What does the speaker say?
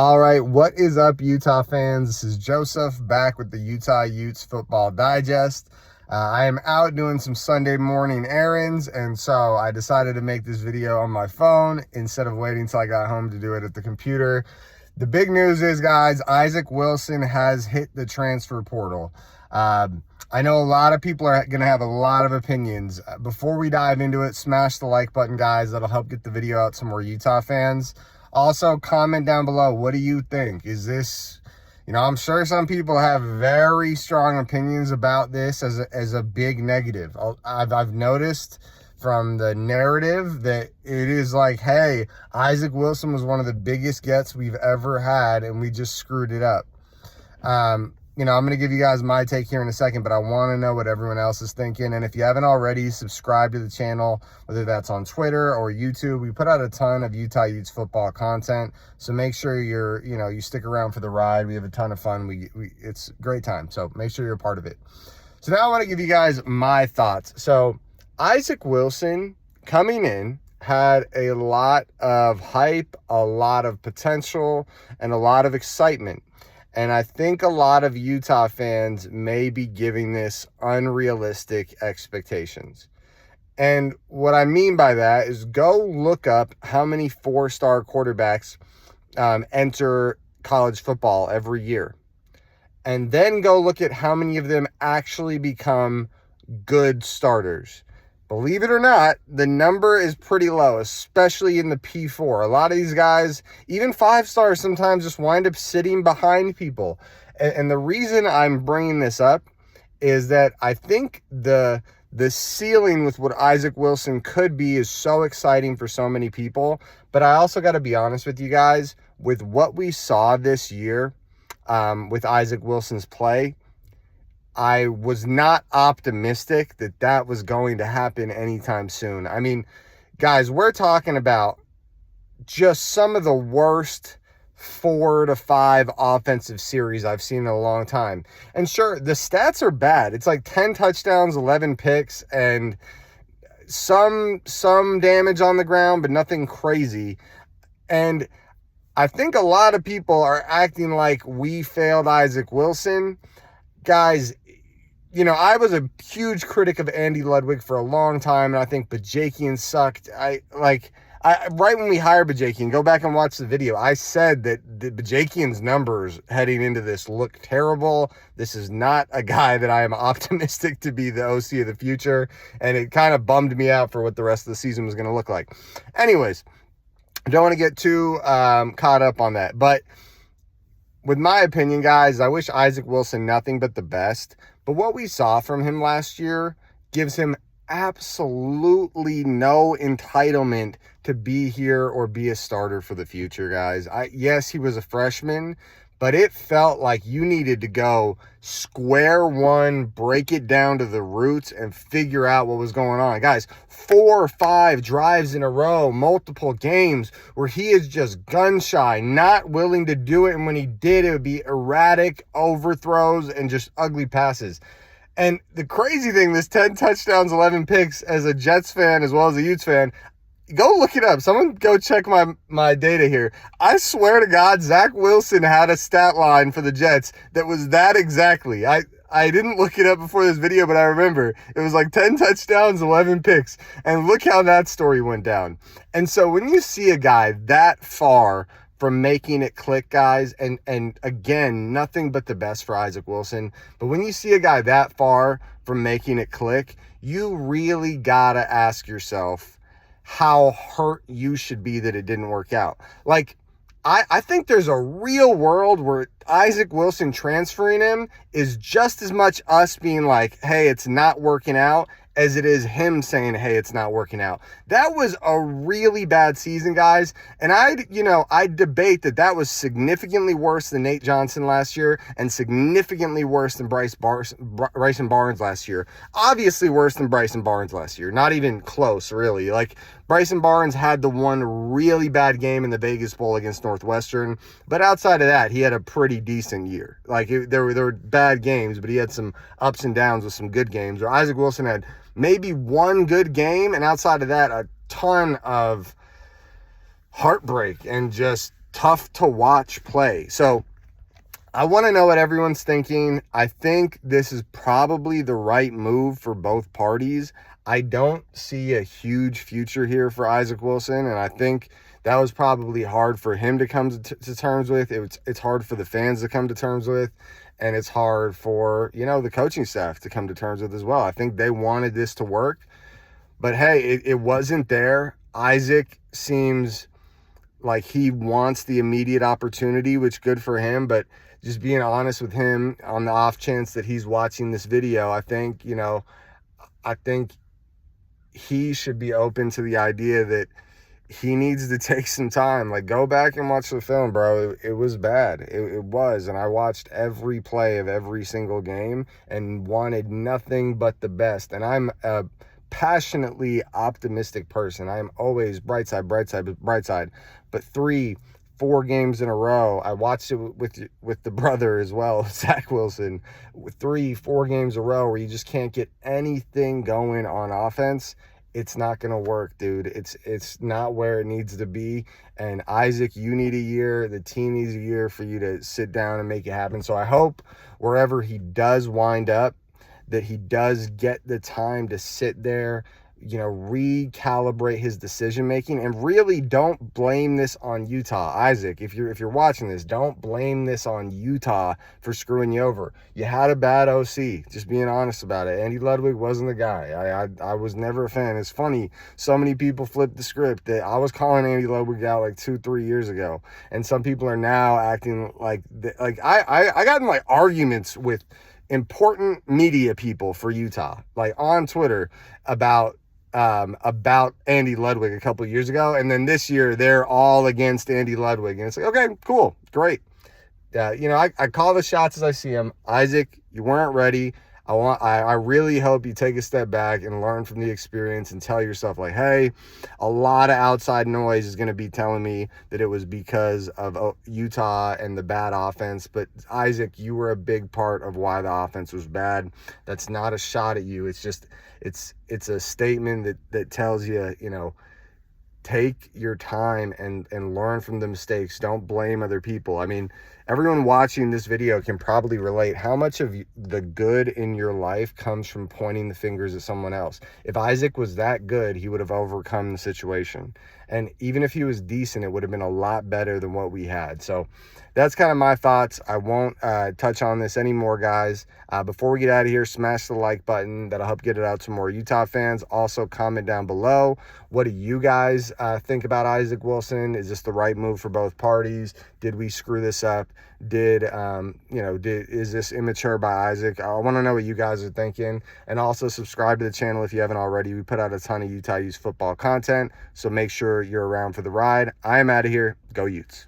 All right, what is up, Utah fans? This is Joseph back with the Utah Utes Football Digest. I am out doing some Sunday morning errands, and so I decided to make this video on my phone instead of waiting until I got home to do it at the computer. The big news is, guys, Isaac Wilson has hit the transfer portal. I know a lot of people are going to have a lot of opinions. Before we dive into it, smash the like button, guys. That'll help get the video out to more Utah fans. Also, comment down below. What do you think? Is this, I'm sure some people have very strong opinions about this as a big negative. I've noticed from the narrative that it is like, hey, Isaac Wilson was one of the biggest gets we've ever had, and we just screwed it up. I'm going to give you guys my take here in a second, but I want to know what everyone else is thinking. And if you haven't already, subscribe to the channel, whether that's on Twitter or YouTube. We put out a ton of Utah Utes football content, so make sure you stick around for the ride. We have a ton of fun. It's a great time, so make sure you're a part of it. So now I want to give you guys my thoughts. So Isaac Wilson coming in had a lot of hype, a lot of potential, and a lot of excitement. And I think a lot of Utah fans may be giving this unrealistic expectations. And what I mean by that is go look up how many four-star quarterbacks enter college football every year. And then go look at how many of them actually become good starters. Believe it or not, the number is pretty low, especially in the P4. A lot of these guys, even 5-stars, sometimes just wind up sitting behind people. And the reason I'm bringing this up is that I think the ceiling with what Isaac Wilson could be is so exciting for so many people. But I also got to be honest with you guys, with what we saw this year with Isaac Wilson's play, I was not optimistic that was going to happen anytime soon. I mean, guys, we're talking about just some of the worst 4 to 5 offensive series I've seen in a long time. And sure, the stats are bad. It's like 10 touchdowns, 11 picks, and some damage on the ground, but nothing crazy. And I think a lot of people are acting like we failed Isaac Wilson. Guys, I was a huge critic of Andy Ludwig for a long time, and I think Bajakian sucked. I right when we hired Bajakian, go back and watch the video, I said that the Bajakian's numbers heading into this look terrible. This is not a guy that I am optimistic to be the OC of the future, and it kind of bummed me out for what the rest of the season was going to look like. Anyways, I don't want to get too caught up on that, but with my opinion, guys, I wish Isaac Wilson nothing but the best. But what we saw from him last year gives him absolutely no entitlement to be here or be a starter for the future, guys. Yes, he was a freshman, but it felt like you needed to go square one, break it down to the roots, and figure out what was going on. Guys, 4 or 5 drives in a row, multiple games where he is just gun shy, not willing to do it. And when he did, it would be erratic overthrows and just ugly passes. And the crazy thing, this 10 touchdowns, 11 picks, as a Jets fan as well as a Utes fan, go look it up. Someone go check my data here. I swear to God, Zach Wilson had a stat line for the Jets that was that exactly. I didn't look it up before this video, but I remember. It was like 10 touchdowns, 11 picks. And look how that story went down. And so when you see a guy that far from making it click, guys, and again, nothing but the best for Isaac Wilson, but when you see a guy that far from making it click, you really gotta ask yourself how hurt you should be that it didn't work out. Like, I think there's a real world where Isaac Wilson transferring him is just as much us being like, hey, it's not working out, as it is him saying, hey, it's not working out. That was a really bad season, guys. And I debate that was significantly worse than Nate Johnson last year and significantly worse than Bryson Barnes last year. Obviously worse than Bryson Barnes last year. Not even close, really. Like, Bryson Barnes had the one really bad game in the Vegas Bowl against Northwestern. But outside of that, he had a pretty decent year. Like, there were bad games, but he had some ups and downs with some good games. Or Isaac Wilson had maybe one good game, and outside of that, a ton of heartbreak and just tough to watch play. So I want to know what everyone's thinking. I think this is probably the right move for both parties. I don't see a huge future here for Isaac Wilson, and I think that was probably hard for him to come to terms with. It's hard for the fans to come to terms with, and it's hard for, the coaching staff to come to terms with as well. I think they wanted this to work, but hey, it wasn't there. Isaac seems like he wants the immediate opportunity, which good for him, but just being honest with him, on the off chance that he's watching this video, I think he should be open to the idea that he needs to take some time. Like, go back and watch the film, bro. It was bad. It was. And I watched every play of every single game and wanted nothing but the best. And I'm a passionately optimistic person. I am always bright side, bright side, bright side. But 3-4 games in a row, I watched it with the brother as well, Zach Wilson, with 3-4 games in a row where you just can't get anything going on offense. It's not going to work, dude. It's not where it needs to be. And Isaac, you need a year. The team needs a year for you to sit down and make it happen. So I hope wherever he does wind up, that he does get the time to sit there, recalibrate his decision making, and really don't blame this on Utah. Isaac, if you're watching this, don't blame this on Utah for screwing you over. You had a bad OC, just being honest about it. Andy Ludwig wasn't the guy. I was never a fan. It's funny, so many people flipped the script that I was calling Andy Ludwig out like 2-3 years ago, and some people are now acting like I got in like arguments with important media people for Utah, like on Twitter, about Andy Ludwig a couple of years ago, and then this year they're all against Andy Ludwig, and it's like, okay, cool, great. I call the shots as I see them. Isaac, you weren't ready. I really hope you take a step back and learn from the experience and tell yourself, like, hey, a lot of outside noise is going to be telling me that it was because of Utah and the bad offense. But Isaac, you were a big part of why the offense was bad. That's not a shot at you. It's just, it's a statement that tells you, take your time and learn from the mistakes. Don't blame other people. I mean, everyone watching this video can probably relate. How much of the good in your life comes from pointing the fingers at someone else? If Isaac was that good, he would have overcome the situation. And even if he was decent, it would have been a lot better than what we had. So that's kind of my thoughts. I won't touch on this anymore, guys. Before we get out of here, smash the like button. That'll help get it out to more Utah fans. Also, comment down below. What do you guys think about Isaac Wilson? Is this the right move for both parties? Did we screw this up? Is this immature by Isaac? I want to know what you guys are thinking. And also subscribe to the channel if you haven't already. We put out a ton of Utah Utes football content, so make sure you're around for the ride. I am out of here. Go Utes.